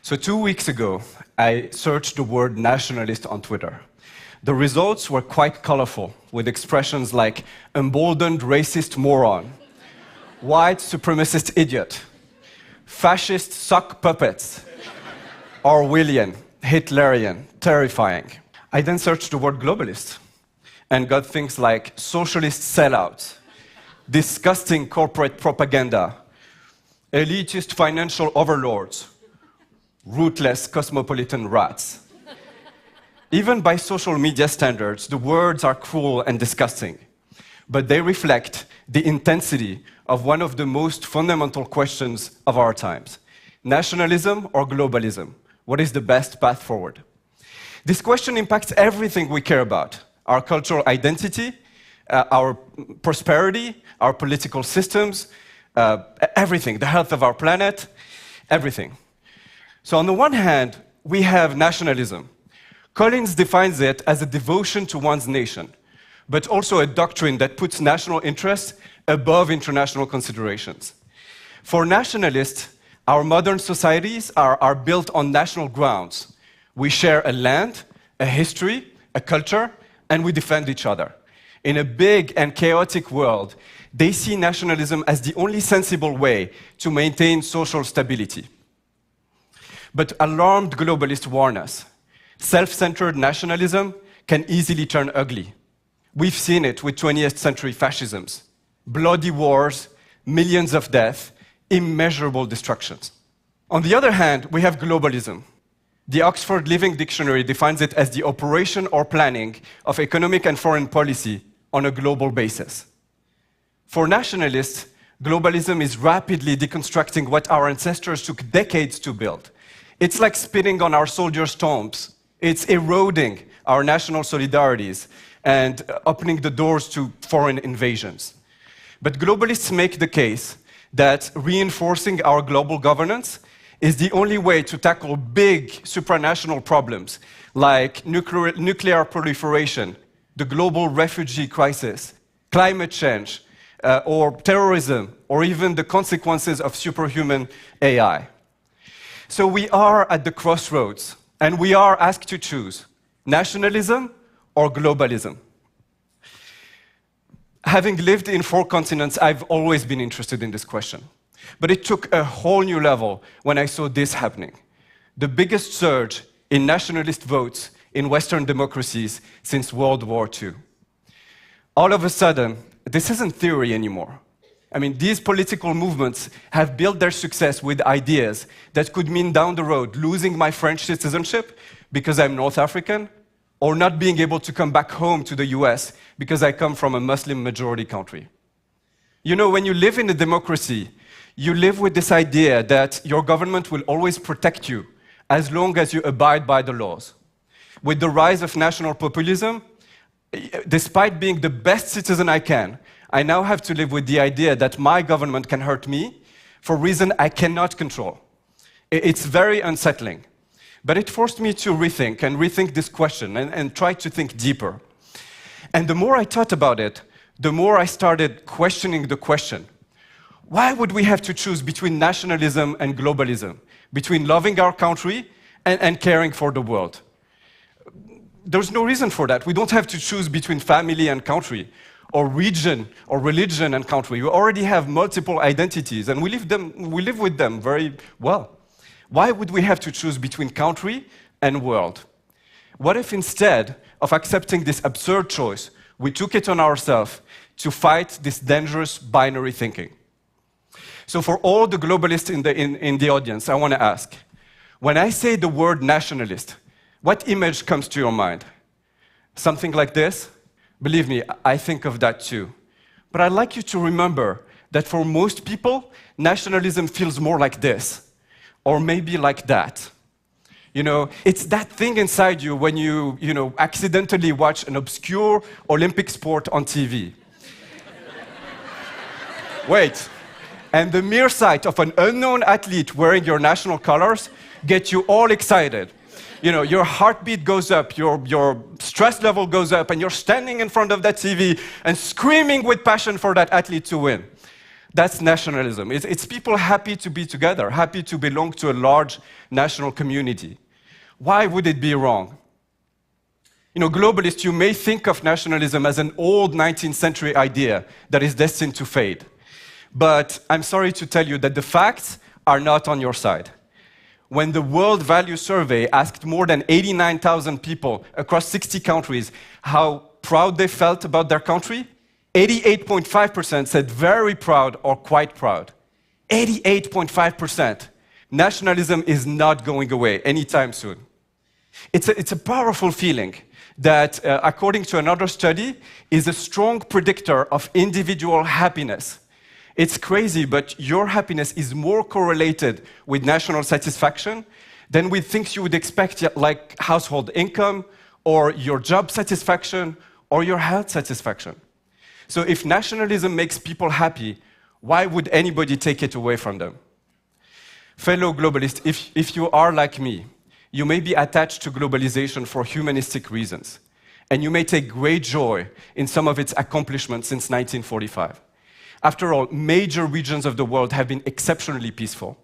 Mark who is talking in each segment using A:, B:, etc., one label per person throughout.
A: So 2 weeks ago, I searched the word nationalist on Twitter. The results were quite colorful, with expressions like emboldened racist moron, white supremacist idiot, fascist sock puppets, Orwellian, Hitlerian, terrifying. I then searched the word globalist and got things like socialist sellouts, disgusting corporate propaganda, elitist financial overlords, ruthless cosmopolitan rats. Even by social media standards, the words are cruel and disgusting, but they reflect the intensity of one of the most fundamental questions of our times. Nationalism or globalism? What is the best path forward? This question impacts everything we care about: our cultural identity, our prosperity, our political systems, everything, the health of our planet, everything. So on the one hand, we have nationalism. Collins defines it as a devotion to one's nation, but also a doctrine that puts national interests above international considerations. For nationalists, our modern societies are built on national grounds. We share a land, a history, a culture, and we defend each other. In a big and chaotic world, they see nationalism as the only sensible way to maintain social stability. But alarmed globalists warn us. Self-centered nationalism can easily turn ugly. We've seen it with 20th century fascisms. Bloody wars, millions of deaths, immeasurable destructions. On the other hand, we have globalism. The Oxford Living Dictionary defines it as the operation or planning of economic and foreign policy on a global basis. For nationalists, globalism is rapidly deconstructing what our ancestors took decades to build. It's like spitting on our soldiers' tombs. It's eroding our national solidarities and opening the doors to foreign invasions. But globalists make the case that reinforcing our global governance is the only way to tackle big supranational problems like nuclear proliferation, the global refugee crisis, climate change, or terrorism, or even the consequences of superhuman AI. So we are at the crossroads, and we are asked to choose nationalism or globalism. Having lived in 4 continents, I've always been interested in this question. But it took a whole new level when I saw this happening. The biggest surge in nationalist votes in Western democracies since World War II. All of a sudden, this isn't theory anymore. I mean, these political movements have built their success with ideas that could mean down the road losing my French citizenship because I'm North African, or not being able to come back home to the US because I come from a Muslim-majority country. You know, when you live in a democracy, you live with this idea that your government will always protect you as long as you abide by the laws. With the rise of national populism, despite being the best citizen I can, I now have to live with the idea that my government can hurt me for a reason I cannot control. It's very unsettling. But it forced me to rethink this question and try to think deeper. And the more I thought about it, the more I started questioning the question. Why would we have to choose between nationalism and globalism? Between loving our country and caring for the world? There's no reason for that. We don't have to choose between family and country, or region, or religion and country. We already have multiple identities, and we live with them very well. Why would we have to choose between country and world? What if instead of accepting this absurd choice, we took it on ourselves to fight this dangerous binary thinking? So for all the globalists in the audience, I want to ask, when I say the word nationalist, what image comes to your mind? Something like this? Believe me, I think of that too. But I'd like you to remember that for most people, nationalism feels more like this, or maybe like that. You know, it's that thing inside you when you accidentally watch an obscure Olympic sport on TV. Wait, and the mere sight of an unknown athlete wearing your national colors gets you all excited. You know, your heartbeat goes up, your stress level goes up, and you're standing in front of that TV and screaming with passion for that athlete to win. That's nationalism. It's people happy to be together, happy to belong to a large national community. Why would it be wrong? Globalists, you may think of nationalism as an old 19th century idea that is destined to fade. But I'm sorry to tell you that the facts are not on your side. When the World Value Survey asked more than 89,000 people across 60 countries how proud they felt about their country, 88.5% said very proud or quite proud. 88.5%. Nationalism is not going away anytime soon. It's a powerful feeling that, according to another study, is a strong predictor of individual happiness. It's crazy, but your happiness is more correlated with national satisfaction than with things you would expect, like household income, or your job satisfaction, or your health satisfaction. So if nationalism makes people happy, why would anybody take it away from them? Fellow globalists, if you are like me, you may be attached to globalization for humanistic reasons, and you may take great joy in some of its accomplishments since 1945. After all, major regions of the world have been exceptionally peaceful.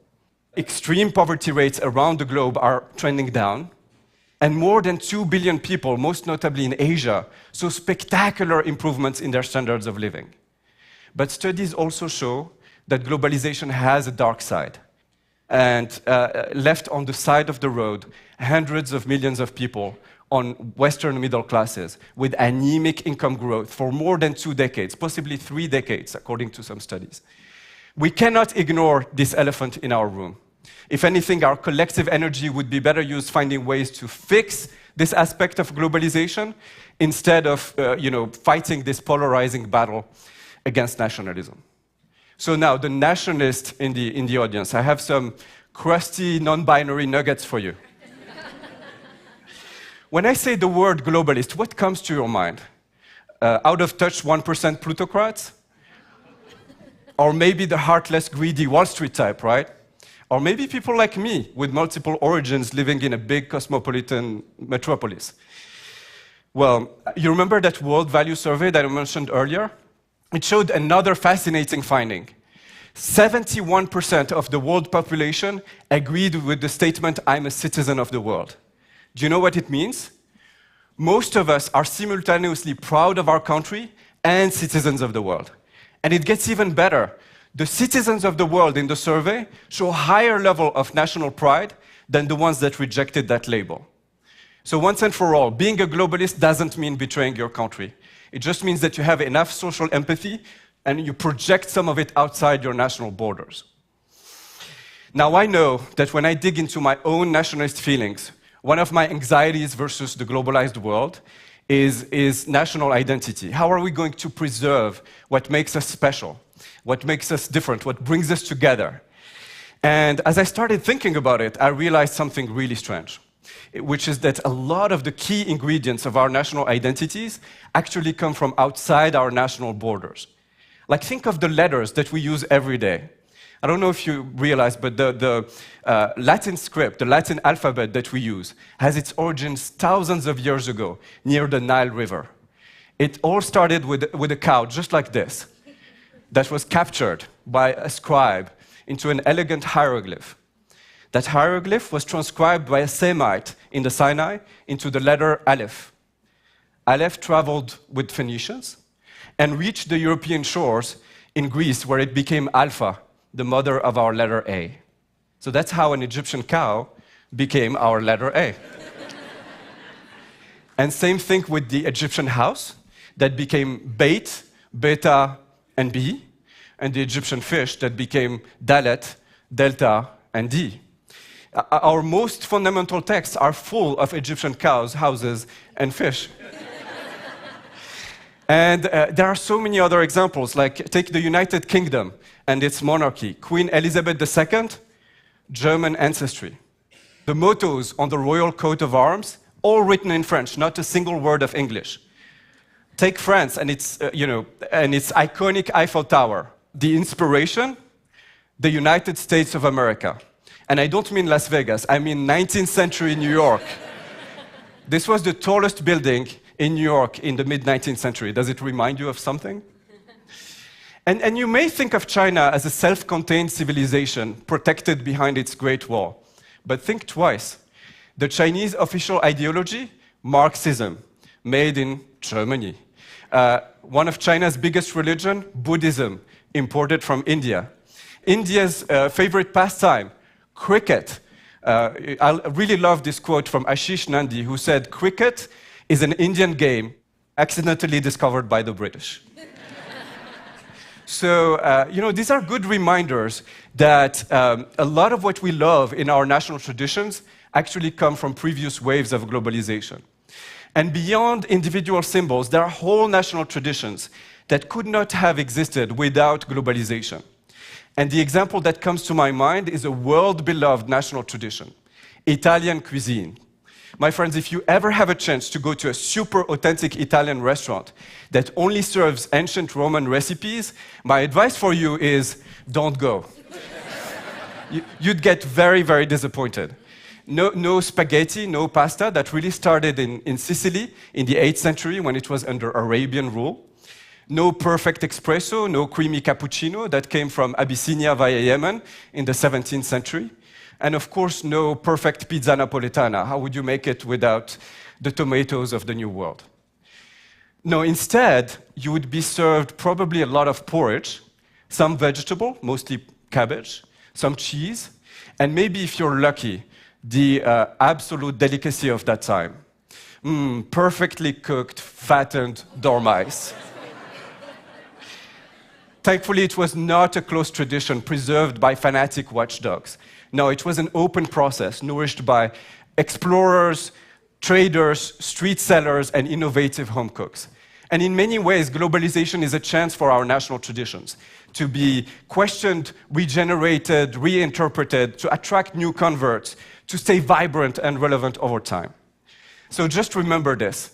A: Extreme poverty rates around the globe are trending down, and more than 2 billion people, most notably in Asia, saw spectacular improvements in their standards of living. But studies also show that globalization has a dark side. And left on the side of the road, hundreds of millions of people on Western middle classes with anemic income growth for more than 2 decades, possibly 3 decades, according to some studies. We cannot ignore this elephant in our room. If anything, our collective energy would be better used finding ways to fix this aspect of globalization instead of fighting this polarizing battle against nationalism. So now, the nationalists in the audience, I have some crusty, non-binary nuggets for you. When I say the word globalist, what comes to your mind? Out-of-touch 1% plutocrats? Or maybe the heartless, greedy Wall Street type, right? Or maybe people like me, with multiple origins living in a big cosmopolitan metropolis. Well, you remember that World Value Survey that I mentioned earlier? It showed another fascinating finding. 71% of the world population agreed with the statement, "I'm a citizen of the world." Do you know what it means? Most of us are simultaneously proud of our country and citizens of the world. And it gets even better. The citizens of the world in the survey show a higher level of national pride than the ones that rejected that label. So once and for all, being a globalist doesn't mean betraying your country. It just means that you have enough social empathy and you project some of it outside your national borders. Now, I know that when I dig into my own nationalist feelings, one of my anxieties versus the globalized world is national identity. How are we going to preserve what makes us special, what makes us different, what brings us together? And as I started thinking about it, I realized something really strange, which is that a lot of the key ingredients of our national identities actually come from outside our national borders. Like, think of the letters that we use every day. I don't know if you realize, but the Latin script, the Latin alphabet that we use, has its origins thousands of years ago near the Nile River. It all started with a cow just like this, that was captured by a scribe into an elegant hieroglyph. That hieroglyph was transcribed by a Semite in the Sinai into the letter Aleph. Aleph traveled with Phoenicians and reached the European shores in Greece, where it became Alpha, the mother of our letter A. So that's how an Egyptian cow became our letter A. And same thing with the Egyptian house, that became Beit, Beta, and B, and the Egyptian fish that became Dalet, Delta, and D. Our most fundamental texts are full of Egyptian cows, houses, and fish. And there are so many other examples, like take the United Kingdom and its monarchy. Queen Elizabeth II, German ancestry. The mottos on the royal coat of arms, all written in French, not a single word of English. Take France and its iconic Eiffel Tower. The inspiration, the United States of America. And I don't mean Las Vegas, I mean 19th century New York. This was the tallest building in New York in the mid-19th century. Does it remind you of something? And you may think of China as a self-contained civilization protected behind its Great Wall. But think twice. The Chinese official ideology, Marxism, made in Germany. One of China's biggest religion, Buddhism, imported from India. India's favorite pastime, cricket. I really love this quote from Ashish Nandi, who said, "Cricket is an Indian game accidentally discovered by the British." So, these are good reminders that a lot of what we love in our national traditions actually come from previous waves of globalization. And beyond individual symbols, there are whole national traditions that could not have existed without globalization. And the example that comes to my mind is a world-beloved national tradition, Italian cuisine. My friends, if you ever have a chance to go to a super authentic Italian restaurant that only serves ancient Roman recipes, my advice for you is don't go. You'd get very, very disappointed. No spaghetti, no pasta. That really started in Sicily in the 8th century when it was under Arabian rule. No perfect espresso, no creamy cappuccino. That came from Abyssinia via Yemen in the 17th century. And of course, no perfect pizza napoletana. How would you make it without the tomatoes of the New World? No, instead, you would be served probably a lot of porridge, some vegetable, mostly cabbage, some cheese, and maybe if you're lucky, the absolute delicacy of that time. Perfectly cooked, fattened dormice. Thankfully, it was not a close tradition preserved by fanatic watchdogs. No, it was an open process nourished by explorers, traders, street sellers, and innovative home cooks. And in many ways, globalization is a chance for our national traditions to be questioned, regenerated, reinterpreted, to attract new converts, to stay vibrant and relevant over time. So just remember this.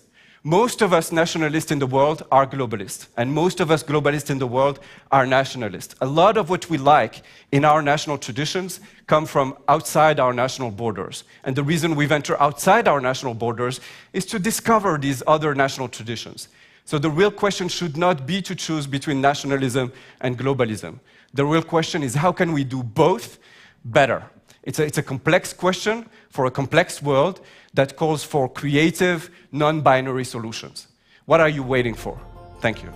A: Most of us nationalists in the world are globalists, and most of us globalists in the world are nationalists. A lot of what we like in our national traditions come from outside our national borders. And the reason we venture outside our national borders is to discover these other national traditions. So the real question should not be to choose between nationalism and globalism. The real question is how can we do both better? It's a complex question for a complex world that calls for creative, non-binary solutions. What are you waiting for? Thank you.